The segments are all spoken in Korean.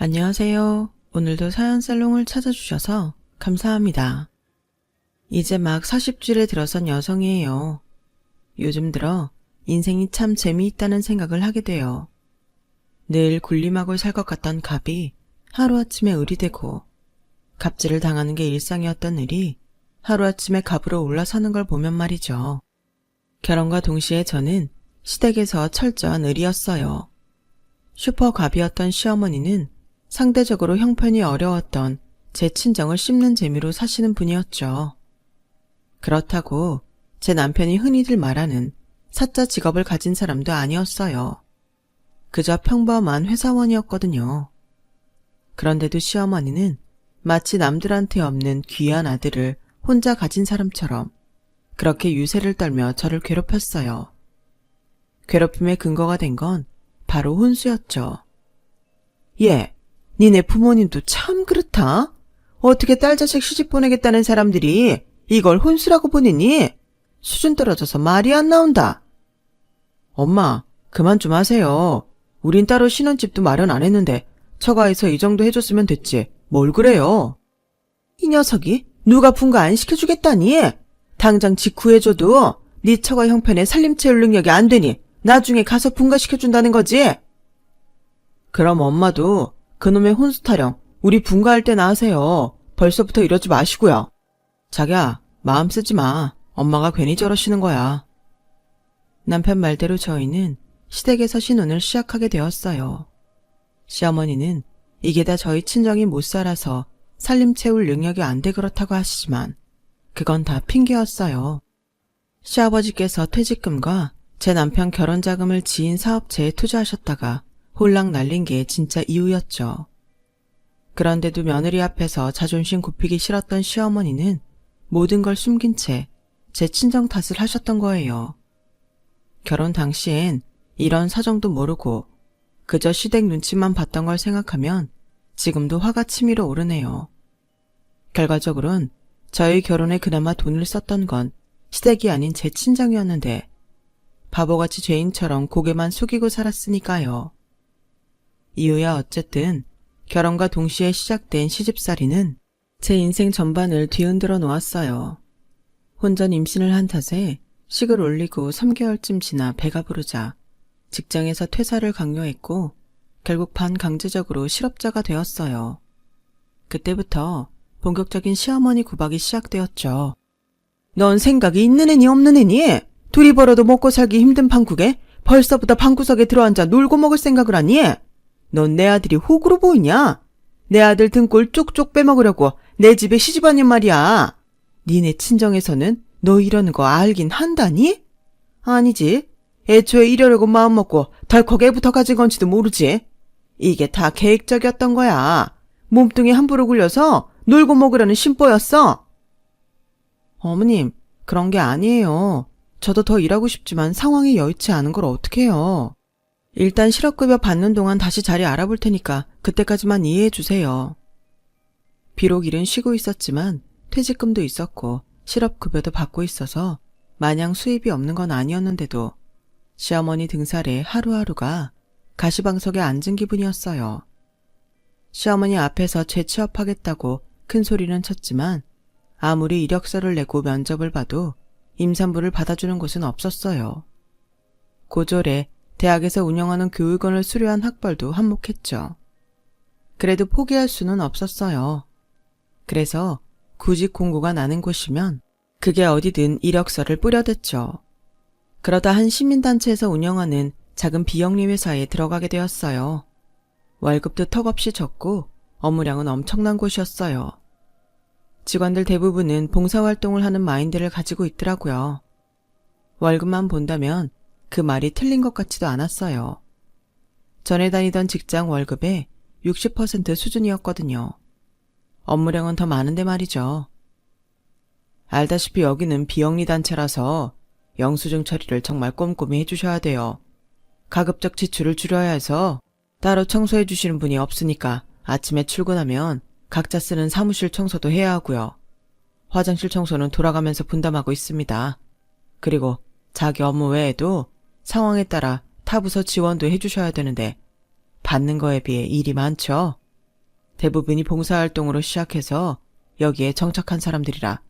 안녕하세요. 오늘도 사연살롱을 찾아주셔서 감사합니다. 이제 막 40줄에 들어선 여성이에요. 요즘 들어 인생이 참 재미있다는 생각을 하게 돼요. 늘 군림하고 살 것 같던 갑이 하루아침에 을이 되고, 갑질을 당하는 게 일상이었던 을이 하루아침에 갑으로 올라서는 걸 보면 말이죠. 결혼과 동시에 저는 시댁에서 철저한 을이었어요. 슈퍼갑이었던 시어머니는 상대적으로 형편이 어려웠던 제 친정을 씹는 재미로 사시는 분이었죠. 그렇다고 제 남편이 흔히들 말하는 사자 직업을 가진 사람도 아니었어요. 그저 평범한 회사원이었거든요. 그런데도 시어머니는 마치 남들한테 없는 귀한 아들을 혼자 가진 사람처럼 그렇게 유세를 떨며 저를 괴롭혔어요. 괴롭힘의 근거가 된 건 바로 혼수였죠. 니네 부모님도 참 그렇다. 어떻게 딸 자식 시집 보내겠다는 사람들이 이걸 혼수라고 보내니? 수준 떨어져서 말이 안 나온다. 엄마, 그만 좀 하세요. 우린 따로 신혼집도 마련 안 했는데 처가에서 이 정도 해줬으면 됐지. 뭘 그래요? 이 녀석이 누가 분가 안 시켜주겠다니? 당장 집 구해줘도 네 처가 형편에 살림 채울 능력이 안 되니 나중에 가서 분가시켜준다는 거지? 그럼 엄마도 그놈의 혼수 타령 우리 분가할 때나 하세요. 벌써부터 이러지 마시고요. 자기야, 마음 쓰지 마. 엄마가 괜히 저러시는 거야. 남편 말대로 저희는 시댁에서 신혼을 시작하게 되었어요. 시어머니는 이게 다 저희 친정이 못 살아서 살림 채울 능력이 안 돼 그렇다고 하시지만 그건 다 핑계였어요. 시아버지께서 퇴직금과 제 남편 결혼 자금을 지인 사업체에 투자하셨다가 홀랑 날린 게 진짜 이유였죠. 그런데도 며느리 앞에서 자존심 굽히기 싫었던 시어머니는 모든 걸 숨긴 채 제 친정 탓을 하셨던 거예요. 결혼 당시엔 이런 사정도 모르고 그저 시댁 눈치만 봤던 걸 생각하면 지금도 화가 치밀어 오르네요. 결과적으론 저희 결혼에 그나마 돈을 썼던 건 시댁이 아닌 제 친정이었는데 바보같이 죄인처럼 고개만 숙이고 살았으니까요. 이유야 어쨌든 결혼과 동시에 시작된 시집살이는 제 인생 전반을 뒤흔들어 놓았어요. 혼전 임신을 한 탓에 식을 올리고 3개월쯤 지나 배가 부르자 직장에서 퇴사를 강요했고 결국 반강제적으로 실업자가 되었어요. 그때부터 본격적인 시어머니 구박이 시작되었죠. 넌 생각이 있는 애니 없는 애니? 둘이 벌어도 먹고 살기 힘든 판국에 벌써부터 방구석에 들어앉아 놀고 먹을 생각을 하니? 넌 내 아들이 호구로 보이냐? 내 아들 등골 쪽쪽 빼먹으려고 내 집에 시집왔냔 말이야. 니네 친정에서는 너 이러는 거 알긴 한다니? 아니지. 애초에 이러려고 마음먹고 덜컥 애부터 가진 건지도 모르지. 이게 다 계획적이었던 거야. 몸뚱이 함부로 굴려서 놀고 먹으려는 심보였어. 어머님, 그런 게 아니에요. 저도 더 일하고 싶지만 상황이 여의치 않은 걸 어떡해요. 일단 실업급여 받는 동안 다시 자리 알아볼 테니까 그때까지만 이해해 주세요. 비록 일은 쉬고 있었지만 퇴직금도 있었고 실업급여도 받고 있어서 마냥 수입이 없는 건 아니었는데도 시어머니 등살에 하루하루가 가시방석에 앉은 기분이었어요. 시어머니 앞에서 재취업하겠다고 큰 소리는 쳤지만 아무리 이력서를 내고 면접을 봐도 임산부를 받아주는 곳은 없었어요. 고졸에 대학에서 운영하는 교육원을 수료한 학벌도 한몫했죠. 그래도 포기할 수는 없었어요. 그래서 구직 공고가 나는 곳이면 그게 어디든 이력서를 뿌려댔죠. 그러다 한 시민단체에서 운영하는 작은 비영리 회사에 들어가게 되었어요. 월급도 턱없이 적고 업무량은 엄청난 곳이었어요. 직원들 대부분은 봉사활동을 하는 마인드를 가지고 있더라고요. 월급만 본다면 그 말이 틀린 것 같지도 않았어요. 전에 다니던 직장 월급의 60% 수준이었거든요. 업무량은 더 많은데 말이죠. 알다시피 여기는 비영리 단체라서 영수증 처리를 정말 꼼꼼히 해주셔야 돼요. 가급적 지출을 줄여야 해서 따로 청소해 주시는 분이 없으니까 아침에 출근하면 각자 쓰는 사무실 청소도 해야 하고요. 화장실 청소는 돌아가면서 분담하고 있습니다. 그리고 자기 업무 외에도 상황에 따라 타 부서 지원도 해주셔야 되는데 받는 거에 비해 일이 많죠. 대부분이 봉사활동으로 시작해서 여기에 정착한 사람들이라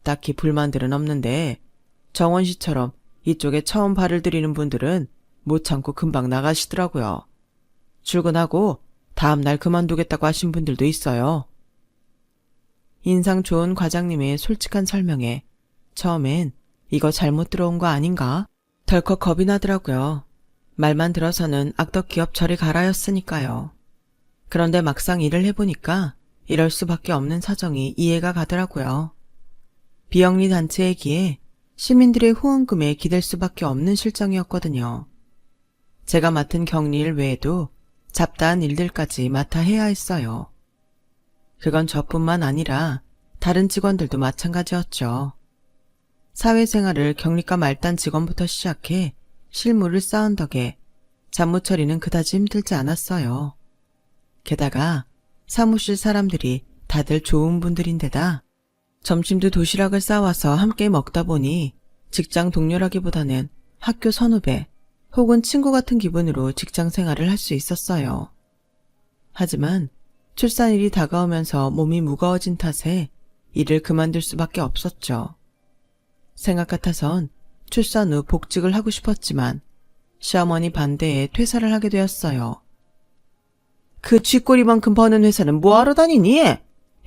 딱히 불만들은 없는데 정원 씨처럼 이쪽에 처음 발을 들이는 분들은 못 참고 금방 나가시더라고요. 출근하고 다음날 그만두겠다고 하신 분들도 있어요. 인상 좋은 과장님의 솔직한 설명에 처음엔 이거 잘못 들어온 거 아닌가? 덜컥 겁이 나더라고요. 말만 들어서는 악덕 기업 저리 가라였으니까요. 그런데 막상 일을 해보니까 이럴 수밖에 없는 사정이 이해가 가더라고요. 비영리 단체이기에 시민들의 후원금에 기댈 수밖에 없는 실정이었거든요. 제가 맡은 격리일 외에도 잡다한 일들까지 맡아 해야 했어요. 그건 저뿐만 아니라 다른 직원들도 마찬가지였죠. 사회생활을 격리과 말단 직원부터 시작해 실무를 쌓은 덕에 잡무 처리는 그다지 힘들지 않았어요. 게다가 사무실 사람들이 다들 좋은 분들인데다 점심도 도시락을 싸와서 함께 먹다 보니 직장 동료라기보다는 학교 선후배 혹은 친구 같은 기분으로 직장 생활을 할 수 있었어요. 하지만 출산일이 다가오면서 몸이 무거워진 탓에 일을 그만둘 수밖에 없었죠. 생각 같아선 출산 후 복직을 하고 싶었지만 시어머니 반대에 퇴사를 하게 되었어요. 그 쥐꼬리만큼 버는 회사는 뭐하러 다니니?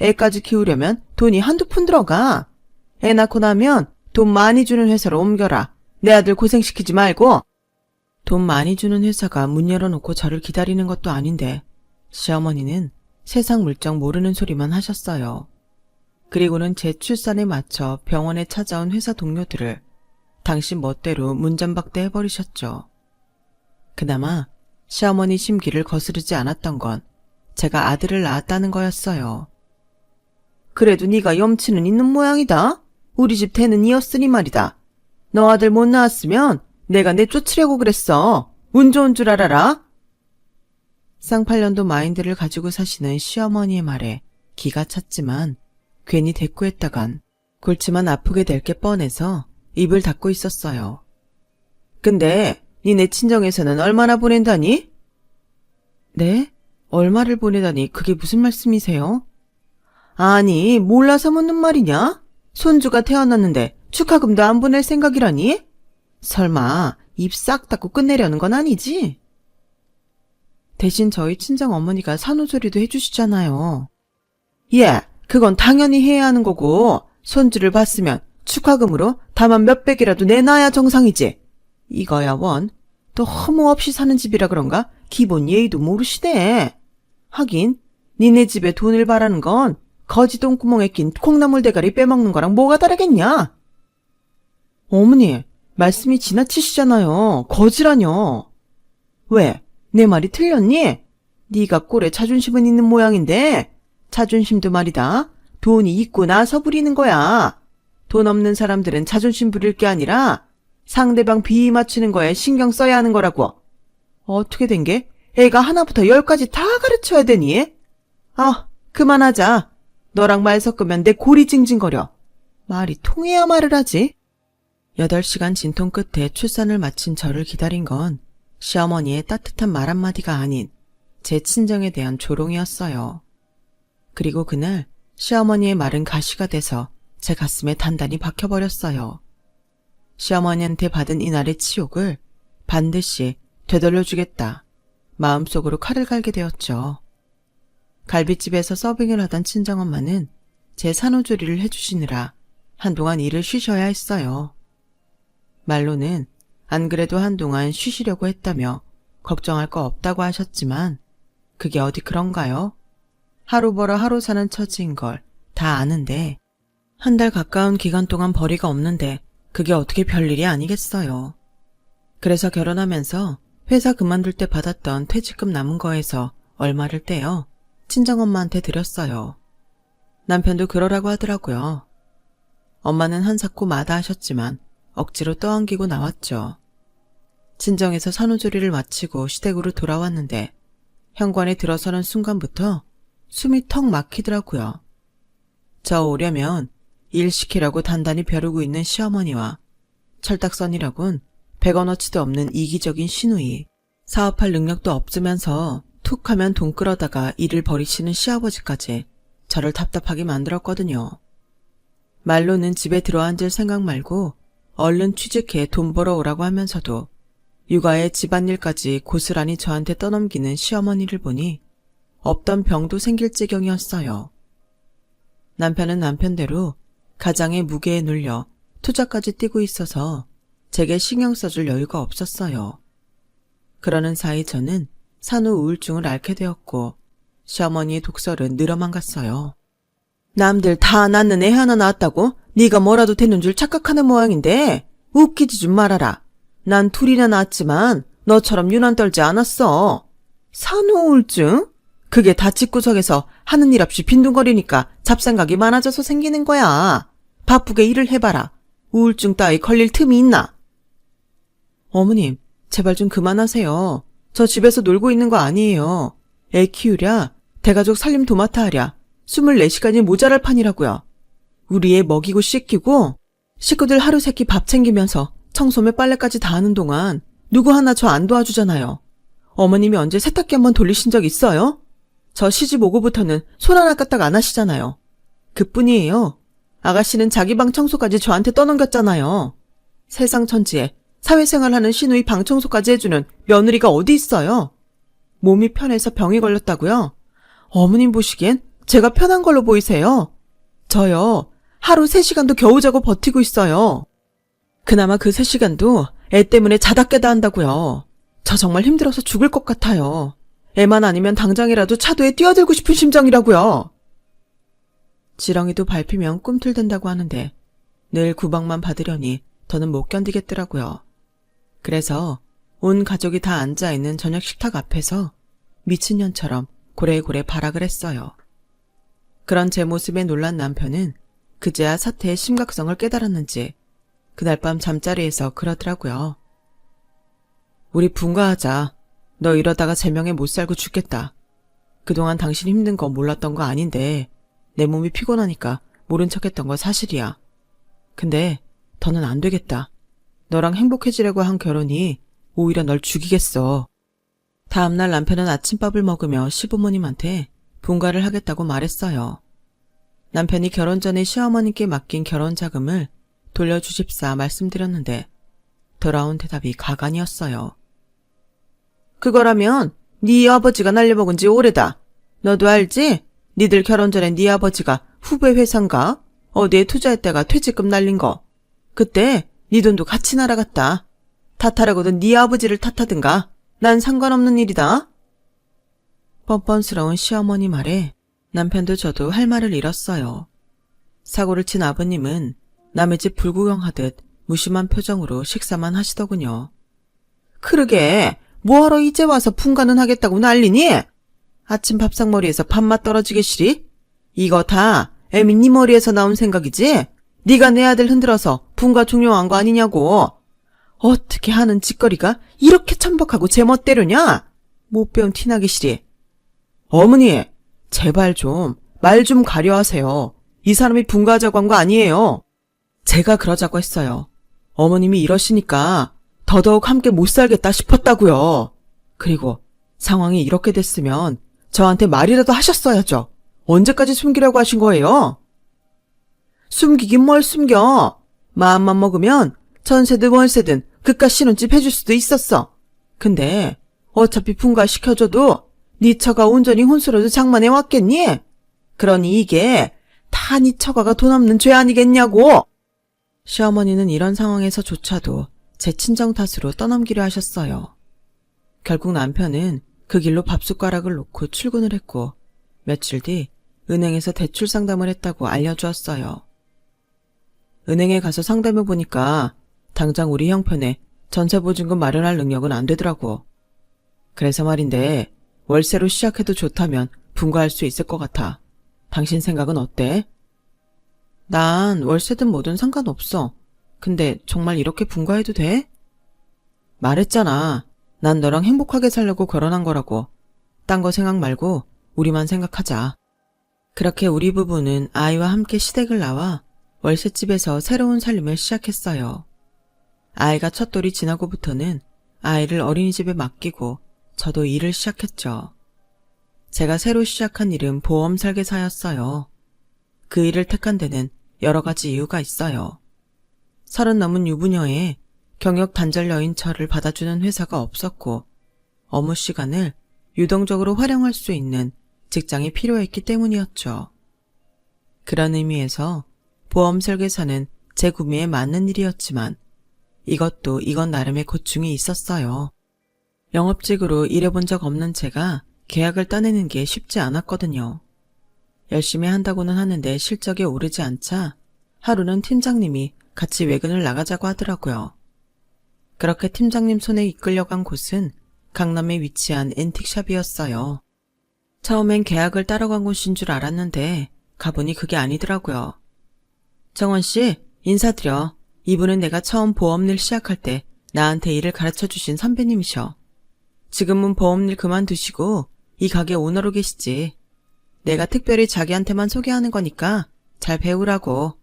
애까지 키우려면 돈이 한두 푼 들어가. 애 낳고 나면 돈 많이 주는 회사로 옮겨라. 내 아들 고생시키지 말고. 돈 많이 주는 회사가 문 열어놓고 저를 기다리는 것도 아닌데 시어머니는 세상 물정 모르는 소리만 하셨어요. 그리고는 제 출산에 맞춰 병원에 찾아온 회사 동료들을 당신 멋대로 문전박대 해버리셨죠. 그나마 시어머니 심기를 거스르지 않았던 건 제가 아들을 낳았다는 거였어요. 그래도 네가 염치는 있는 모양이다. 우리 집 대는 이었으니 말이다. 너 아들 못 낳았으면 내가 내쫓으려고 그랬어. 운 좋은 줄 알아라. 쌍팔년도 마인드를 가지고 사시는 시어머니의 말에 기가 찼지만 괜히 대꾸했다간 골치만 아프게 될 게 뻔해서 입을 닫고 있었어요. 근데 니네 친정에서는 얼마나 보낸다니? 네? 얼마를 보내다니 그게 무슨 말씀이세요? 아니 몰라서 묻는 말이냐? 손주가 태어났는데 축하금도 안 보낼 생각이라니? 설마 입 싹 닫고 끝내려는 건 아니지? 대신 저희 친정 어머니가 산후조리도 해주시잖아요. 예, 그건 당연히 해야 하는 거고 손주를 봤으면 축하금으로 다만 몇백이라도 내놔야 정상이지. 이거야 원. 너무 없이 사는 집이라 그런가 기본 예의도 모르시대. 하긴 니네 집에 돈을 바라는 건 거지 똥구멍에 낀 콩나물 대가리 빼먹는 거랑 뭐가 다르겠냐? 어머니, 말씀이 지나치시잖아요. 거지라뇨. 왜? 내 말이 틀렸니? 네가 꼴에 자존심은 있는 모양인데 자존심도 말이다. 돈이 있고 나서 부리는 거야. 돈 없는 사람들은 자존심 부릴 게 아니라 상대방 비위 맞추는 거에 신경 써야 하는 거라고. 어떻게 된 게 애가 하나부터 10까지 다 가르쳐야 되니? 아, 그만하자. 너랑 말 섞으면 내 골이 징징거려. 말이 통해야 말을 하지. 8시간 진통 끝에 출산을 마친 저를 기다린 건 시어머니의 따뜻한 말 한마디가 아닌 제 친정에 대한 조롱이었어요. 그리고 그날 시어머니의 말은 가시가 돼서 제 가슴에 단단히 박혀버렸어요. 시어머니한테 받은 이날의 치욕을 반드시 되돌려주겠다. 마음속으로 칼을 갈게 되었죠. 갈비집에서 서빙을 하던 친정엄마는 제 산후조리를 해주시느라 한동안 일을 쉬셔야 했어요. 말로는 안 그래도 한동안 쉬시려고 했다며 걱정할 거 없다고 하셨지만 그게 어디 그런가요? 하루 벌어 하루 사는 처지인 걸 다 아는데 한 달 가까운 기간 동안 벌이가 없는데 그게 어떻게 별일이 아니겠어요. 그래서 결혼하면서 회사 그만둘 때 받았던 퇴직금 남은 거에서 얼마를 떼어 친정엄마한테 드렸어요. 남편도 그러라고 하더라고요. 엄마는 한사코 마다하셨지만 억지로 떠안기고 나왔죠. 친정에서 산후조리를 마치고 시댁으로 돌아왔는데 현관에 들어서는 순간부터 숨이 턱 막히더라고요. 저 오려면 일 시키라고 단단히 벼르고 있는 시어머니와 철딱선이라곤 100원어치도 없는 이기적인 시누이, 사업할 능력도 없으면서 툭 하면 돈 끌어다가 일을 버리시는 시아버지까지 저를 답답하게 만들었거든요. 말로는 집에 들어앉을 생각 말고 얼른 취직해 돈 벌어오라고 하면서도 육아에 집안일까지 고스란히 저한테 떠넘기는 시어머니를 보니 없던 병도 생길 지경이었어요. 남편은 남편대로 가장의 무게에 눌려 투자까지 뛰고 있어서 제게 신경 써줄 여유가 없었어요. 그러는 사이 저는 산후 우울증을 앓게 되었고 시어머니의 독설은 늘어만 갔어요. 남들 다 낳는 애 하나 낳았다고 네가 뭐라도 되는 줄 착각하는 모양인데 웃기지 좀 말아라. 난 둘이나 낳았지만 너처럼 유난 떨지 않았어. 산후 우울증? 그게 다 집구석에서 하는 일 없이 빈둥거리니까 잡생각이 많아져서 생기는 거야. 바쁘게 일을 해봐라. 우울증 따위 걸릴 틈이 있나? 어머님, 제발 좀 그만하세요. 저 집에서 놀고 있는 거 아니에요. 애 키우랴, 대가족 살림 도맡아 하랴 24시간이 모자랄 판이라고요. 우리 애 먹이고 씻기고 식구들 하루 세끼 밥 챙기면서 청소매 빨래까지 다 하는 동안 누구 하나 저 안 도와주잖아요. 어머님이 언제 세탁기 한번 돌리신 적 있어요? 저 시집 오고부터는 손 하나 까딱 안 하시잖아요. 그뿐이에요. 아가씨는 자기 방 청소까지 저한테 떠넘겼잖아요. 세상 천지에 사회생활하는 시누이 방 청소까지 해주는 며느리가 어디 있어요? 몸이 편해서 병이 걸렸다고요? 어머님 보시기엔 제가 편한 걸로 보이세요? 저요, 하루 3시간도 겨우 자고 버티고 있어요. 그나마 그 3시간도 애 때문에 자다 깨다 한다고요. 저 정말 힘들어서 죽을 것 같아요. 애만 아니면 당장이라도 차도에 뛰어들고 싶은 심정이라고요. 지렁이도 밟히면 꿈틀댄다고 하는데 늘 구박만 받으려니 더는 못 견디겠더라고요. 그래서 온 가족이 다 앉아있는 저녁 식탁 앞에서 미친년처럼 고래고래 발악을 했어요. 그런 제 모습에 놀란 남편은 그제야 사태의 심각성을 깨달았는지 그날 밤 잠자리에서 그러더라고요. 우리 분가하자. 너 이러다가 제명에 못 살고 죽겠다. 그동안 당신 힘든 거 몰랐던 거 아닌데 내 몸이 피곤하니까 모른 척했던 거 사실이야. 근데 더는 안 되겠다. 너랑 행복해지려고 한 결혼이 오히려 널 죽이겠어. 다음날 남편은 아침밥을 먹으며 시부모님한테 분가를 하겠다고 말했어요. 남편이 결혼 전에 시어머니께 맡긴 결혼 자금을 돌려주십사 말씀드렸는데 돌아온 대답이 가관이었어요. 그거라면 네 아버지가 날려먹은 지 오래다. 너도 알지? 니들 결혼 전에 네 아버지가 후배 회사인가? 어디에 투자했다가 퇴직금 날린 거. 그때 네 돈도 같이 날아갔다. 탓하라고든 네 아버지를 탓하든가. 난 상관없는 일이다. 뻔뻔스러운 시어머니 말에 남편도 저도 할 말을 잃었어요. 사고를 친 아버님은 남의 집 불구경하듯 무심한 표정으로 식사만 하시더군요. 그러게 뭐하러 이제 와서 분가는 하겠다고 난리니? 아침 밥상머리에서 밥맛 떨어지게 시리? 이거 다 애미 네 머리에서 나온 생각이지? 네가 내 아들 흔들어서 분가 종료한 거 아니냐고. 어떻게 하는 짓거리가 이렇게 천박하고 제멋대로냐? 못 배운 티나기 시리. 어머니, 제발 좀 말 좀 가려하세요. 이 사람이 분가하자고 한 거 아니에요. 제가 그러자고 했어요. 어머님이 이러시니까 더더욱 함께 못 살겠다 싶었다고요. 그리고 상황이 이렇게 됐으면 저한테 말이라도 하셨어야죠. 언제까지 숨기려고 하신 거예요? 숨기긴 뭘 숨겨. 마음만 먹으면 전세든 월세든 그깟 신혼집 해줄 수도 있었어. 근데 어차피 분가시켜줘도 네 처가 온전히 혼수로도 장만해 왔겠니? 그러니 이게 다 네 처가가 돈 없는 죄 아니겠냐고. 시어머니는 이런 상황에서조차도 제 친정 탓으로 떠넘기려 하셨어요. 결국 남편은 그 길로 밥숟가락을 놓고 출근을 했고 며칠 뒤 은행에서 대출 상담을 했다고 알려주었어요. 은행에 가서 상담해보니까 당장 우리 형편에 전세보증금 마련할 능력은 안 되더라고. 그래서 말인데 월세로 시작해도 좋다면 분가할 수 있을 것 같아. 당신 생각은 어때? 난 월세든 뭐든 상관없어. 근데 정말 이렇게 분가해도 돼? 말했잖아. 난 너랑 행복하게 살려고 결혼한 거라고. 딴 거 생각 말고 우리만 생각하자. 그렇게 우리 부부는 아이와 함께 시댁을 나와 월세집에서 새로운 살림을 시작했어요. 아이가 첫돌이 지나고부터는 아이를 어린이집에 맡기고 저도 일을 시작했죠. 제가 새로 시작한 일은 보험 설계사였어요. 그 일을 택한 데는 여러 가지 이유가 있어요. 30 넘은 유부녀에 경력 단절녀인 저를 받아주는 회사가 없었고 업무 시간을 유동적으로 활용할 수 있는 직장이 필요했기 때문이었죠. 그런 의미에서 보험 설계사는 제 구미에 맞는 일이었지만 이것도 이건 나름의 고충이 있었어요. 영업직으로 일해본 적 없는 제가 계약을 따내는 게 쉽지 않았거든요. 열심히 한다고는 하는데 실적이 오르지 않자 하루는 팀장님이 같이 외근을 나가자고 하더라고요. 그렇게 팀장님 손에 이끌려간 곳은 강남에 위치한 앤틱샵이었어요. 처음엔 계약을 따러 간 곳인 줄 알았는데 가보니 그게 아니더라고요. 정원씨, 인사드려. 이분은 내가 처음 보험일 시작할 때 나한테 일을 가르쳐주신 선배님이셔. 지금은 보험일 그만두시고 이 가게 오너로 계시지. 내가 특별히 자기한테만 소개하는 거니까 잘 배우라고.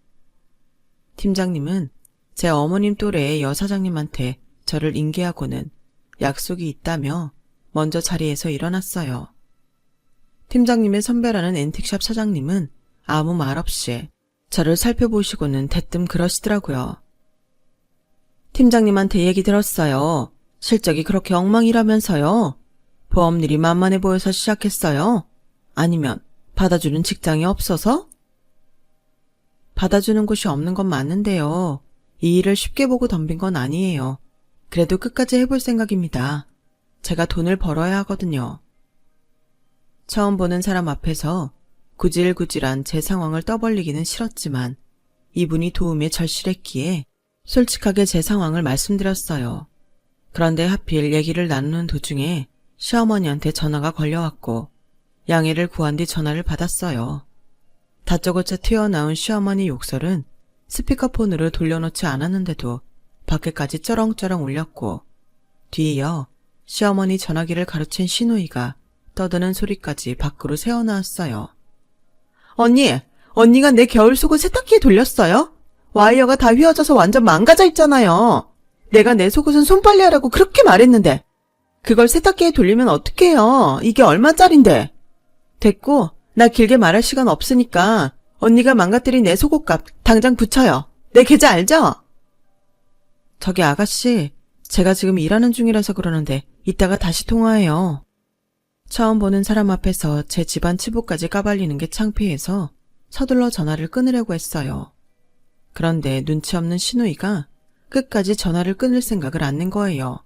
팀장님은 제 어머님 또래의 여사장님한테 저를 인계하고는 약속이 있다며 먼저 자리에서 일어났어요. 팀장님의 선배라는 앤틱샵 사장님은 아무 말 없이 저를 살펴보시고는 대뜸 그러시더라고요. 팀장님한테 얘기 들었어요. 실적이 그렇게 엉망이라면서요. 보험일이 만만해 보여서 시작했어요? 아니면 받아주는 직장이 없어서? 받아주는 곳이 없는 건 맞는데요. 이 일을 쉽게 보고 덤빈 건 아니에요. 그래도 끝까지 해볼 생각입니다. 제가 돈을 벌어야 하거든요. 처음 보는 사람 앞에서 구질구질한 제 상황을 떠벌리기는 싫었지만 이분이 도움에 절실했기에 솔직하게 제 상황을 말씀드렸어요. 그런데 하필 얘기를 나누는 도중에 시어머니한테 전화가 걸려왔고 양해를 구한 뒤 전화를 받았어요. 다짜고짜 튀어나온 시어머니 욕설은 스피커폰으로 돌려놓지 않았는데도 밖에까지 쩌렁쩌렁 울렸고 뒤이어 시어머니 전화기를 가로챈 시누이가 떠드는 소리까지 밖으로 새어나왔어요. 언니가 내 겨울 속옷 세탁기에 돌렸어요? 와이어가 다 휘어져서 완전 망가져 있잖아요. 내가 내 속옷은 손빨래하라고 그렇게 말했는데 그걸 세탁기에 돌리면 어떡해요. 이게 얼마짜린데. 됐고 나 길게 말할 시간 없으니까 언니가 망가뜨린 내 속옷값 당장 붙여요. 내 계좌 알죠? 저기 아가씨, 제가 지금 일하는 중이라서 그러는데 이따가 다시 통화해요. 처음 보는 사람 앞에서 제 집안 치부까지 까발리는 게 창피해서 서둘러 전화를 끊으려고 했어요. 그런데 눈치 없는 시누이가 끝까지 전화를 끊을 생각을 안 낸 거예요.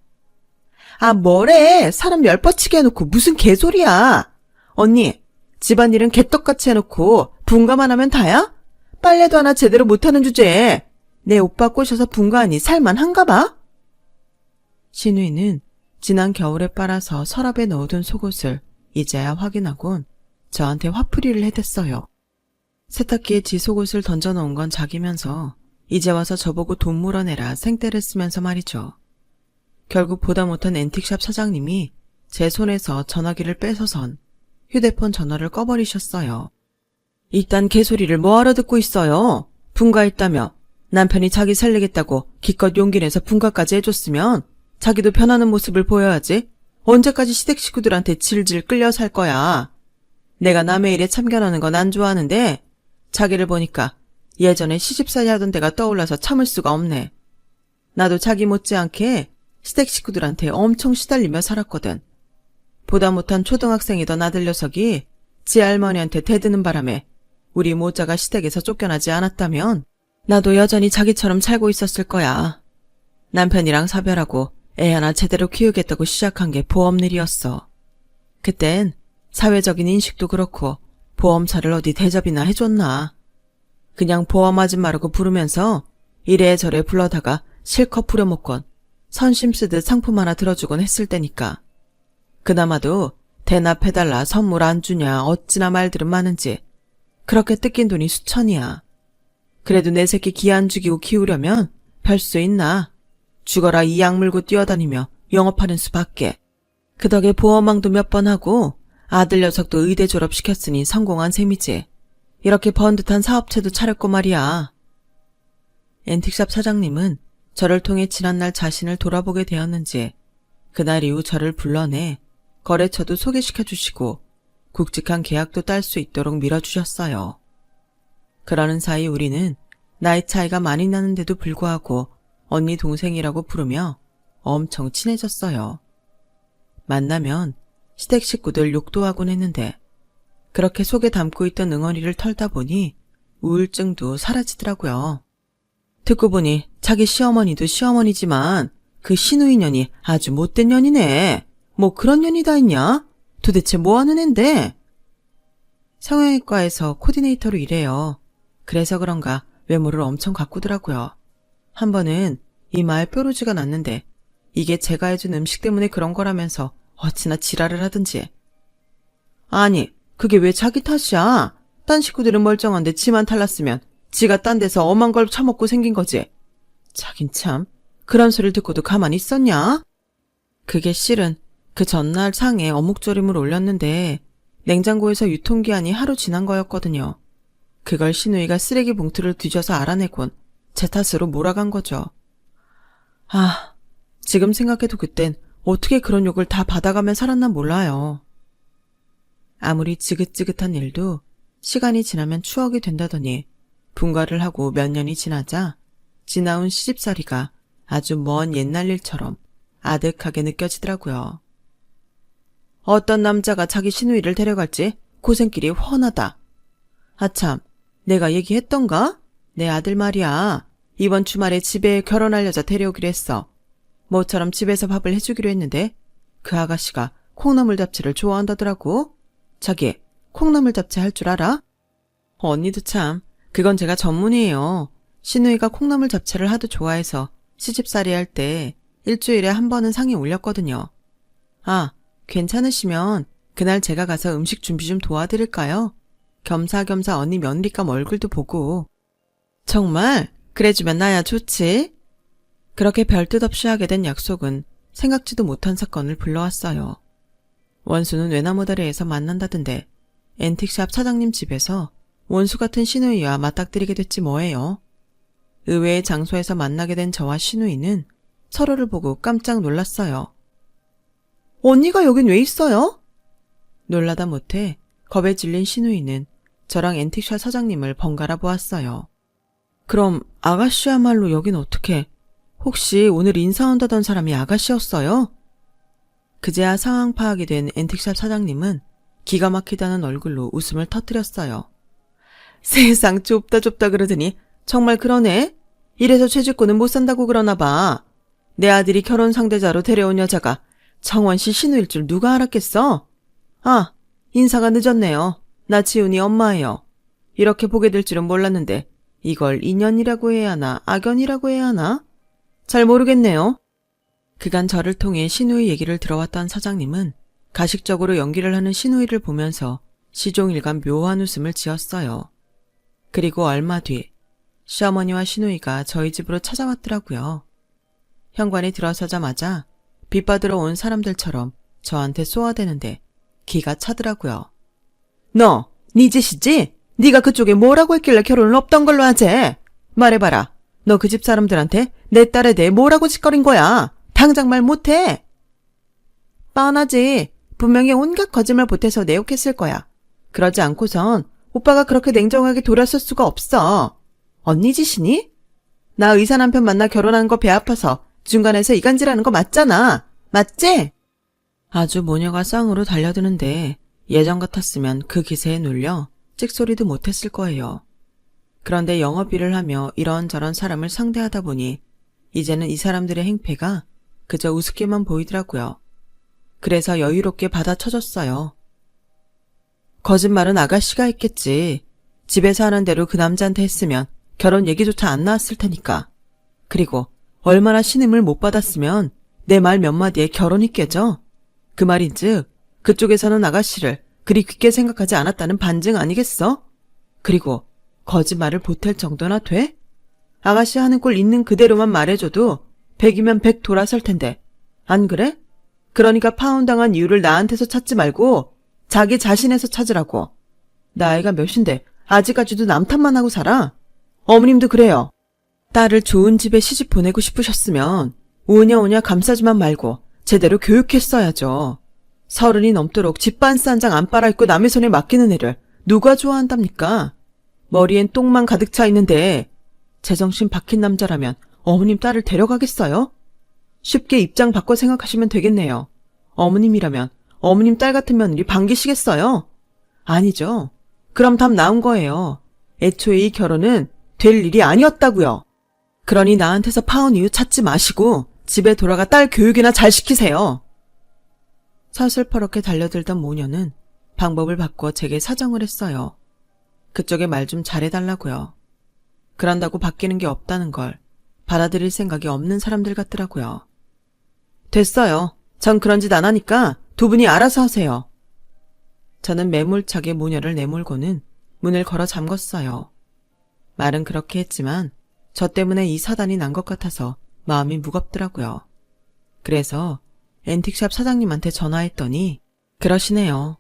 아, 뭐래. 사람 열뻗치게 해놓고 무슨 개소리야. 언니, 집안일은 개떡같이 해놓고 분가만 하면 다야? 빨래도 하나 제대로 못하는 주제에 내 오빠 꼬셔서 분가하니 살만한가 봐? 시누이는 지난 겨울에 빨아서 서랍에 넣어둔 속옷을 이제야 확인하곤 저한테 화풀이를 해댔어요. 세탁기에 지 속옷을 던져놓은 건 자기면서 이제 와서 저보고 돈 물어내라 생떼를 쓰면서 말이죠. 결국 보다 못한 앤틱샵 사장님이 제 손에서 전화기를 뺏어선 휴대폰 전화를 꺼버리셨어요. 이딴 개소리를 뭐하러 듣고 있어요. 분가했다며 남편이 자기 살리겠다고 기껏 용기 내서 분가까지 해줬으면 자기도 편하는 모습을 보여야지. 언제까지 시댁 식구들한테 질질 끌려 살 거야. 내가 남의 일에 참견하는 건 안 좋아하는데 자기를 보니까 예전에 시집살이 하던 데가 떠올라서 참을 수가 없네. 나도 자기 못지않게 시댁 식구들한테 엄청 시달리며 살았거든. 보다 못한 초등학생이던 아들 녀석이 지 할머니한테 대드는 바람에 우리 모자가 시댁에서 쫓겨나지 않았다면 나도 여전히 자기처럼 살고 있었을 거야. 남편이랑 사별하고 애 하나 제대로 키우겠다고 시작한 게 보험일이었어. 그땐 사회적인 인식도 그렇고 보험사를 어디 대접이나 해줬나. 그냥 보험 아줌마라고 부르면서 이래저래 불러다가 실컷 부려먹곤 선심 쓰듯 상품 하나 들어주곤 했을 때니까. 그나마도 대납해달라 선물 안 주냐 어찌나 말들은 많은지 그렇게 뜯긴 돈이 수천이야. 그래도 내 새끼 기 안 죽이고 키우려면 별 수 있나. 죽어라 이 약 물고 뛰어다니며 영업하는 수밖에. 그 덕에 보험왕도 몇 번 하고 아들 녀석도 의대 졸업시켰으니 성공한 셈이지. 이렇게 번듯한 사업체도 차렸고 말이야. 앤틱샵 사장님은 저를 통해 지난날 자신을 돌아보게 되었는지 그날 이후 저를 불러내 거래처도 소개시켜 주시고 굵직한 계약도 딸 수 있도록 밀어주셨어요. 그러는 사이 우리는 나이 차이가 많이 나는데도 불구하고 언니 동생이라고 부르며 엄청 친해졌어요. 만나면 시댁 식구들 욕도 하곤 했는데 그렇게 속에 담고 있던 응어리를 털다 보니 우울증도 사라지더라고요. 듣고 보니 자기 시어머니도 시어머니지만 그 시누이 년이 아주 못된 년이네. 뭐 그런 년이 다 있냐? 도대체 뭐 하는 앤데? 성형외과에서 코디네이터로 일해요. 그래서 그런가 외모를 엄청 가꾸더라고요. 한 번은 이마에 뾰루지가 났는데 이게 제가 해준 음식 때문에 그런 거라면서 어찌나 지랄을 하든지. 아니, 그게 왜 자기 탓이야? 딴 식구들은 멀쩡한데 지만 탈났으면 지가 딴 데서 엄한 걸 처먹고 생긴 거지. 자긴 참 그런 소리를 듣고도 가만히 있었냐? 그게 실은 그 전날 상에 어묵조림을 올렸는데 냉장고에서 유통기한이 하루 지난 거였거든요. 그걸 시누이가 쓰레기 봉투를 뒤져서 알아내곤 제 탓으로 몰아간 거죠. 아, 지금 생각해도 그땐 어떻게 그런 욕을 다 받아가며 살았나 몰라요. 아무리 지긋지긋한 일도 시간이 지나면 추억이 된다더니 분가를 하고 몇 년이 지나자 지나온 시집살이가 아주 먼 옛날 일처럼 아득하게 느껴지더라고요. 어떤 남자가 자기 시누이를 데려갈지 고생길이 훤하다. 아참, 내가 얘기했던가? 내 아들 말이야. 이번 주말에 집에 결혼할 여자 데려오기로 했어. 모처럼 집에서 밥을 해주기로 했는데 그 아가씨가 콩나물 잡채를 좋아한다더라고. 자기, 콩나물 잡채 할 줄 알아? 언니도 참, 그건 제가 전문이에요. 시누이가 콩나물 잡채를 하도 좋아해서 시집살이 할 때 일주일에 한 번은 상이 올렸거든요. 아, 괜찮으시면 그날 제가 가서 음식 준비 좀 도와드릴까요? 겸사겸사 언니 며느리감 얼굴도 보고. 정말? 그래주면 나야 좋지. 그렇게 별뜻 없이 하게 된 약속은 생각지도 못한 사건을 불러왔어요. 원수는 외나무다리에서 만난다던데 앤틱샵 사장님 집에서 원수 같은 시누이와 맞닥뜨리게 됐지 뭐예요. 의외의 장소에서 만나게 된 저와 시누이는 서로를 보고 깜짝 놀랐어요. 언니가 여긴 왜 있어요? 놀라다 못해 겁에 질린 시누이는 저랑 앤틱샵 사장님을 번갈아 보았어요. 그럼 아가씨야말로 여긴 어떻게? 혹시 오늘 인사 온다던 사람이 아가씨였어요? 그제야 상황 파악이 된 앤틱샵 사장님은 기가 막히다는 얼굴로 웃음을 터뜨렸어요. 세상 좁다 그러더니 정말 그러네. 이래서 최직구는 못 산다고 그러나 봐. 내 아들이 결혼 상대자로 데려온 여자가 정원씨 신우일 줄 누가 알았겠어? 아, 인사가 늦었네요. 나 지훈이 엄마예요. 이렇게 보게 될 줄은 몰랐는데 이걸 인연이라고 해야 하나 악연이라고 해야 하나? 잘 모르겠네요. 그간 저를 통해 시누이 얘기를 들어왔던 사장님은 가식적으로 연기를 하는 시누이를 보면서 시종일관 묘한 웃음을 지었어요. 그리고 얼마 뒤 시어머니와 시누이가 저희 집으로 찾아왔더라고요. 현관에 들어서자마자 빚 받으러 온 사람들처럼 저한테 쏘아대는데 기가 차더라고요. 너, 네 짓이지? 네가 그쪽에 뭐라고 했길래 결혼을 없던 걸로 하재? 말해봐라. 너 그 집 사람들한테 내 딸에 대해 뭐라고 짓거린 거야? 당장 말 못해. 뻔하지. 분명히 온갖 거짓말 보태서 내욕했을 거야. 그러지 않고선 오빠가 그렇게 냉정하게 돌아설 수가 없어. 언니 짓이니? 나 의사 남편 만나 결혼한 거 배 아파서 중간에서 이간질하는 거 맞잖아. 맞지? 아주 모녀가 쌍으로 달려드는데 예전 같았으면 그 기세에 눌려 찍소리도 못했을 거예요. 그런데 영업일을 하며 이런저런 사람을 상대하다 보니 이제는 이 사람들의 행패가 그저 우습게만 보이더라고요. 그래서 여유롭게 받아쳐줬어요. 거짓말은 아가씨가 했겠지. 집에서 하는 대로 그 남자한테 했으면 결혼 얘기조차 안 나왔을 테니까. 그리고 얼마나 신임을 못 받았으면 내 말 몇 마디에 결혼이 깨져. 그 말인즉 그쪽에서는 아가씨를 그리 깊게 생각하지 않았다는 반증 아니겠어? 그리고 거짓말을 보탤 정도나 돼? 아가씨 하는 꼴 있는 그대로만 말해줘도 100이면 100 돌아설 텐데. 안 그래? 그러니까 파혼당한 이유를 나한테서 찾지 말고 자기 자신에서 찾으라고. 나이가 몇인데 아직까지도 남 탓만 하고 살아? 어머님도 그래요. 딸을 좋은 집에 시집 보내고 싶으셨으면 오냐오냐 감싸지만 말고 제대로 교육했어야죠. 서른이 넘도록 집반스한장 안 빨아입고 남의 손에 맡기는 애를 누가 좋아한답니까? 머리엔 똥만 가득 차 있는데 제정신 박힌 남자라면 어머님 딸을 데려가겠어요? 쉽게 입장 바꿔 생각하시면 되겠네요. 어머님이라면 어머님 딸 같은 며느리 반기시겠어요? 아니죠. 그럼 답 나온 거예요. 애초에 이 결혼은 될 일이 아니었다고요. 그러니 나한테서 파혼 이유 찾지 마시고 집에 돌아가 딸 교육이나 잘 시키세요. 서슬퍼렇게 달려들던 모녀는 방법을 바꿔 제게 사정을 했어요. 그쪽에 말 좀 잘해달라고요. 그런다고 바뀌는 게 없다는 걸 받아들일 생각이 없는 사람들 같더라고요. 됐어요. 전 그런 짓 안 하니까 두 분이 알아서 하세요. 저는 매몰차게 모녀를 내몰고는 문을 걸어 잠궜어요. 말은 그렇게 했지만 저 때문에 이 사단이 난 것 같아서 마음이 무겁더라고요. 그래서 앤틱샵 사장님한테 전화했더니 그러시네요.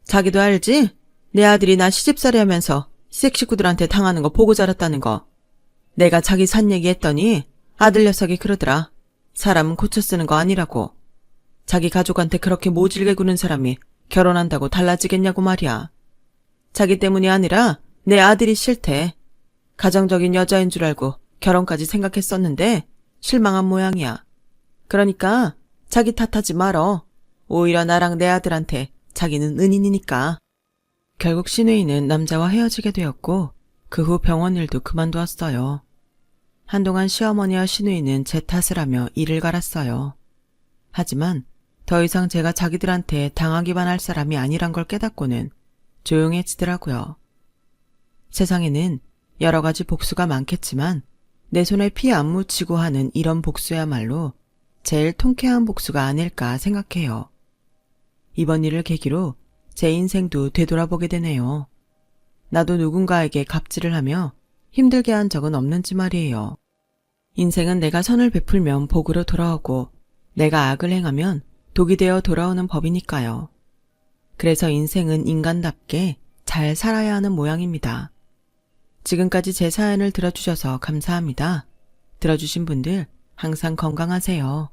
자기도 알지? 내 아들이 나 시집살이 하면서 시댁 식구들한테 당하는 거 보고 자랐다는 거. 내가 자기 산 얘기했더니 아들 녀석이 그러더라. 사람은 고쳐 쓰는 거 아니라고. 자기 가족한테 그렇게 모질게 구는 사람이 결혼한다고 달라지겠냐고 말이야. 자기 때문이 아니라 내 아들이 싫대. 가정적인 여자인 줄 알고 결혼까지 생각했었는데 실망한 모양이야. 그러니까 자기 탓하지 말어. 오히려 나랑 내 아들한테 자기는 은인이니까. 결국 신우이는 남자와 헤어지게 되었고 그 후 병원 일도 그만두었어요. 한동안 시어머니와 신우이는 제 탓을 하며 이를 갈았어요. 하지만 더 이상 제가 자기들한테 당하기만 할 사람이 아니란 걸 깨닫고는 조용해지더라고요. 세상에는 여러 가지 복수가 많겠지만 내 손에 피 안 묻히고 하는 이런 복수야말로 제일 통쾌한 복수가 아닐까 생각해요. 이번 일을 계기로 제 인생도 되돌아보게 되네요. 나도 누군가에게 갑질을 하며 힘들게 한 적은 없는지 말이에요. 인생은 내가 선을 베풀면 복으로 돌아오고 내가 악을 행하면 독이 되어 돌아오는 법이니까요. 그래서 인생은 인간답게 잘 살아야 하는 모양입니다. 지금까지 제 사연을 들어주셔서 감사합니다. 들어주신 분들 항상 건강하세요.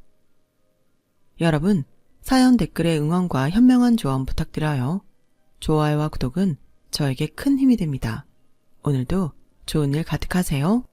여러분, 사연 댓글에 응원과 현명한 조언 부탁드려요. 좋아요와 구독은 저에게 큰 힘이 됩니다. 오늘도 좋은 일 가득하세요.